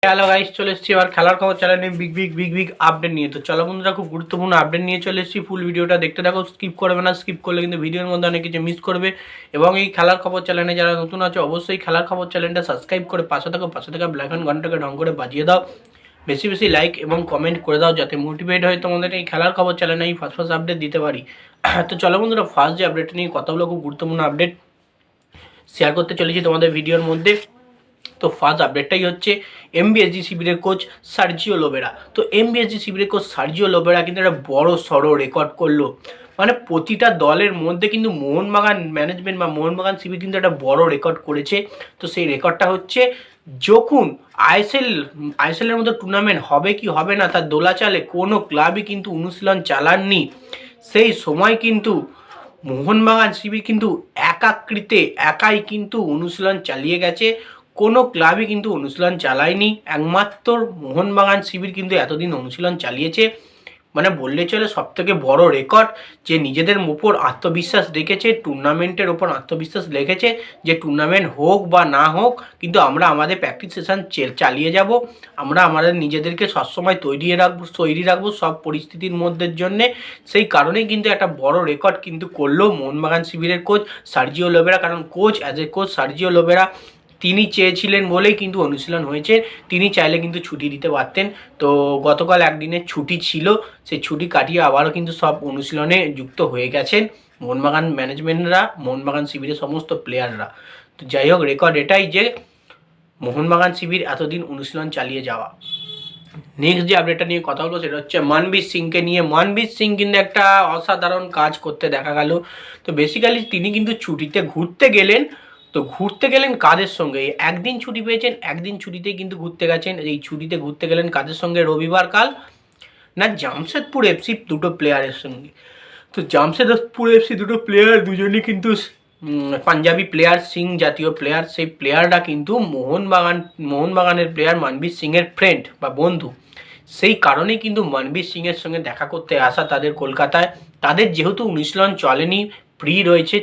Hello guys, চলে এসেছি আবার খেলার খবর চ্যানেলে বিগ আপডেট নিয়ে। তো চলো বন্ধুরা, খুব গুরুত্বপূর্ণ আপডেট নিয়ে চলে এসেছি। ফুল ভিডিওটা দেখতে থাকো, স্কিপ করবে না। স্কিপ করলে কিন্তু ভিডিওর মধ্যে অনেক কিছু মিস করবে। এবং এই খেলার খবর চ্যানেলে যারা নতুন আছে অবশ্যই খেলার খবর চ্যানেলটা সাবস্ক্রাইব করে পাশে থাকা ব্ল্যাক অ্যান্ড ঘন্টাকে ঢং করে বাজিয়ে দাও। বেশি বেশি লাইক এবং কমেন্ট করে দাও, যাতে মোটিভেট হয় তোমাদের এই খেলার খবর চ্যানেলে এই ফার্স্ট আপডেট দিতে পারি। তো চলো বন্ধুরা, ফার্স্ট যে আপডেট নিয়ে কথা বলো, খুব গুরুত্বপূর্ণ আপডেট শেয়ার করতে চলেছি তোমাদের ভিডিওর মধ্যে। তো ফার্স্ট আপডেটটাই হচ্ছে এমবিএসজি শিবিরের কোচ সার্জিও লোবেরা। তো এমবিএসজি শিবিরের কোচ সার্জিও লোবেরা কিন্তু একটা বড় সড়ো রেকর্ড করলো। মানে প্রতিটা দলের মধ্যে কিন্তু মোহনবাগান ম্যানেজমেন্ট বা মোহনবাগান শিবির কিন্তু একটা বড় রেকর্ড করেছে। তো সেই রেকর্ডটা হচ্ছে, যখন আইএসএলের মতো টুর্নামেন্ট হবে কি হবে না তার দোলাচালে কোনো ক্লাবই কিন্তু অনুশীলন চালাননি, সেই সময় কিন্তু মোহনবাগান শিবির কিন্তু একাই কিন্তু অনুশীলন চালিয়ে গেছে। কোনো ক্লাবই কিন্তু অনুশীলন চালায়নি, একমাত্র মোহনবাগান শিবির কিন্তু এতদিন অনুশীলন চালিয়েছে। মানে বললে চলে সবথেকে বড় রেকর্ড, যে নিজেদের উপর আত্মবিশ্বাস রেখেছে, টুর্নামেন্টের ওপর আত্মবিশ্বাস রেখেছে যে টুর্নামেন্ট হোক বা না হোক কিন্তু আমরা আমাদের প্র্যাকটিস সেশন চালিয়ে যাব, আমরা আমাদের নিজেদেরকে সবসময় তৈরি রাখবো সব পরিস্থিতির মধ্যে জন্যে। সেই কারণেই কিন্তু একটা বড় রেকর্ড কিন্তু করলো মোহনবাগান শিবিরের কোচ সার্জিও লোবেরা। কারণ কোচ সার্জিও লোবেরা তিনি চেয়েছিলেন বলেই কিন্তু অনুশীলন হয়েছে। তিনি চাইলে কিন্তু ছুটি দিতে পারতেন। তো গতকাল একদিনের ছুটি ছিল, সেই ছুটি কাটিয়ে আবারও কিন্তু সব অনুশীলনে যুক্ত হয়ে গেছেন মোহনবাগান ম্যানেজমেন্টরা, মোহনবাগান শিবিরের সমস্ত প্লেয়াররা। তো যাই হোক, রেকর্ড এটাই যে মোহনবাগান শিবির এতদিন অনুশীলন চালিয়ে যাওয়া। নেক্সট যে আপডেটটা নিয়ে কথা বলবো সেটা হচ্ছে মনবীর সিংকে নিয়ে। মনবীর সিং কিন্তু একটা অসাধারণ কাজ করতে দেখা গেল। তো বেসিক্যালি তিনি কিন্তু ছুটিতে ঘুরতে গেলেন। তো ঘুরতে গেলেন কাদের সঙ্গে? একদিন ছুটি পেয়েছেন, একদিন ছুটিতেই কিন্তু ঘুরতে গেছেন। এই ছুটিতে ঘুরতে গেলেন কাদের সঙ্গে? রবিবার কাল না জামশেদপুর এফসি দুটো প্লেয়ারের সঙ্গে। তো জামশেদপুর এফসি দুটো প্লেয়ার দুজনই কিন্তু পাঞ্জাবি প্লেয়ার, সিং জাতীয় প্লেয়ার। সেই প্লেয়াররা কিন্তু মোহনবাগানের প্লেয়ার মনবীর সিংয়ের ফ্রেন্ড বা বন্ধু। সেই কারণেই কিন্তু মনবীর সিংয়ের সঙ্গে দেখা করতে আসা তাদের কলকাতায়। তাদের যেহেতু অনুশীলন চলেনি, ফ্রি রয়েছে,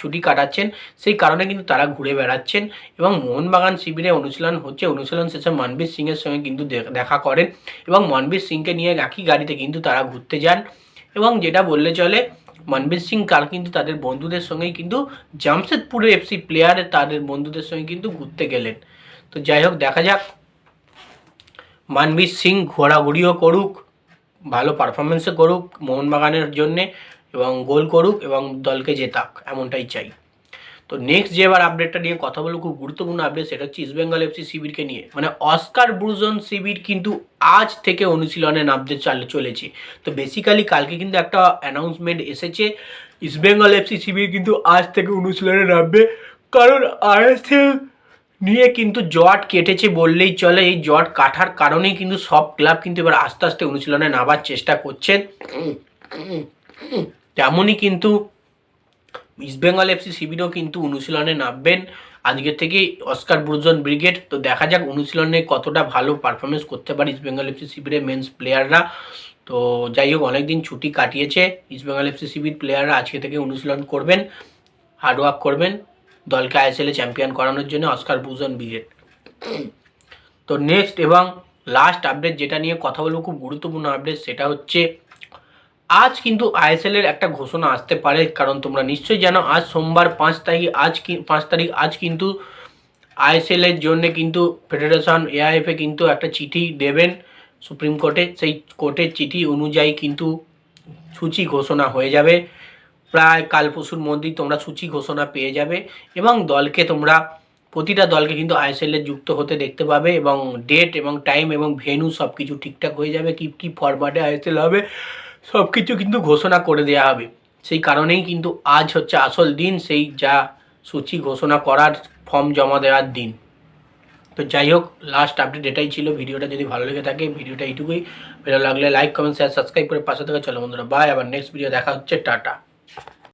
ছুটি কাটাচ্ছেন, সেই কারণে কিন্তু তারা ঘুরে বেড়াচ্ছেন। এবং মোহনবাগান শিবিরে অনুশীলন হচ্ছে, অনুশীলন শেষে মনবীর সিংয়ের সঙ্গে কিন্তু দেখা করেন এবং মনবীর সিংকে নিয়ে একই গাড়িতে কিন্তু তারা ঘুরতে যান। এবং যেটা বললে চলে, মনবীর সিং কিন্তু তাদের বন্ধুদের সঙ্গেই কিন্তু জামশেদপুরের এফসি প্লেয়ারে তাদের বন্ধুদের সঙ্গে কিন্তু ঘুরতে গেলেন। তো যাই হোক, দেখা যাক মনবীর সিং ঘোরাঘুরিও করুক, ভালো পারফরমেন্সও করুক মোহনবাগানের জন্যে, এবং গোল করুক এবং দলকে জেতাক, এমনটাই চাই। তো নেক্সট যে এবার আপডেটটা নিয়ে কথা বলবো, খুব গুরুত্বপূর্ণ আপডেট, সেটা হচ্ছে ইস্টবেঙ্গল এফসি শিবিরকে নিয়ে। মানে অস্কার ব্রুজন শিবির কিন্তু আজ থেকে অনুশীলনে নামতে চলেছে। তো বেসিক্যালি কালকে কিন্তু একটা অ্যানাউন্সমেন্ট এসেছে, ইস্টবেঙ্গল এফসি শিবির কিন্তু আজ থেকে অনুশীলনে নামবে। কারণ আইএসএল নিয়ে কিন্তু জট কেটেছে বললেই চলে। এই জট কাটার কারণেই কিন্তু সব ক্লাব কিন্তু এবার আস্তে আস্তে অনুশীলনে নামার চেষ্টা করছেন। তেমনই কিন্তু ইস্টবেঙ্গল এফসি শিবিরও কিন্তু অনুশীলনে নামবেন আজকের থেকেই অস্কার ব্রুজন ব্রিগেড। তো দেখা যাক অনুশীলনে কতটা ভালো পারফরমেন্স করতে পারে ইস্টবেঙ্গল এফসি শিবিরের মেন্স প্লেয়াররা। তো যাই হোক, অনেকদিন ছুটি কাটিয়েছে ইস্টবেঙ্গল এফসি শিবির প্লেয়াররা, আজকে থেকে অনুশীলন করবেন, হার্ডওয়ার্ক করবেন দলকে আইএসএলে চ্যাম্পিয়ন করানোর জন্য অস্কার ব্রুজন ব্রিগেড। তো নেক্সট এবং লাস্ট আপডেট যেটা নিয়ে কথা বলবো, খুব গুরুত্বপূর্ণ আপডেট, সেটা হচ্ছে আজ কিন্তু আইএসএলের একটা ঘোষণা আসতে পারে। কারণ তোমরা নিশ্চয়ই জানো, আজ সোমবার 5 তারিখ আজ কিন্তু আইএসএলের জন্য কিন্তু ফেডারেশন এআইএফএ কিন্তু একটা চিঠি দেবেন সুপ্রিম কোর্টে। সেই কোর্টের চিঠি অনুযায়ী কিন্তু সূচি ঘোষণা হয়ে যাবে। প্রায় কাল পরশুর মধ্যেই তোমরা সূচি ঘোষণা পেয়ে যাবে এবং প্রতিটা দলকে কিন্তু আইএসএলে যুক্ত হতে দেখতে পাবে, এবং ডেট এবং টাইম এবং ভেন্যু সব কিছু ঠিকঠাক হয়ে যাবে। কি ফরম্যাটে আইএসএল হবে সব কিছু কিন্তু ঘোষণা করে দেওয়া হবে। সেই কারণেই কিন্তু আজ হচ্ছে আসল দিন, সেই যা সূচি ঘোষণা করার, ফর্ম জমা দেওয়ার দিন। তো যাই হোক, লাস্ট আপডেট এটাই ছিল। ভিডিওটা যদি ভালো লেগে থাকে, ভিডিওটা এইটুকুই। ভালো লাগলে লাইক কমেন্ট শেয়ার সাবস্ক্রাইব করে পাশে থেকে চলো বন্ধুরা, বাই। আবার নেক্সট ভিডিও দেখা হচ্ছে, টাটা।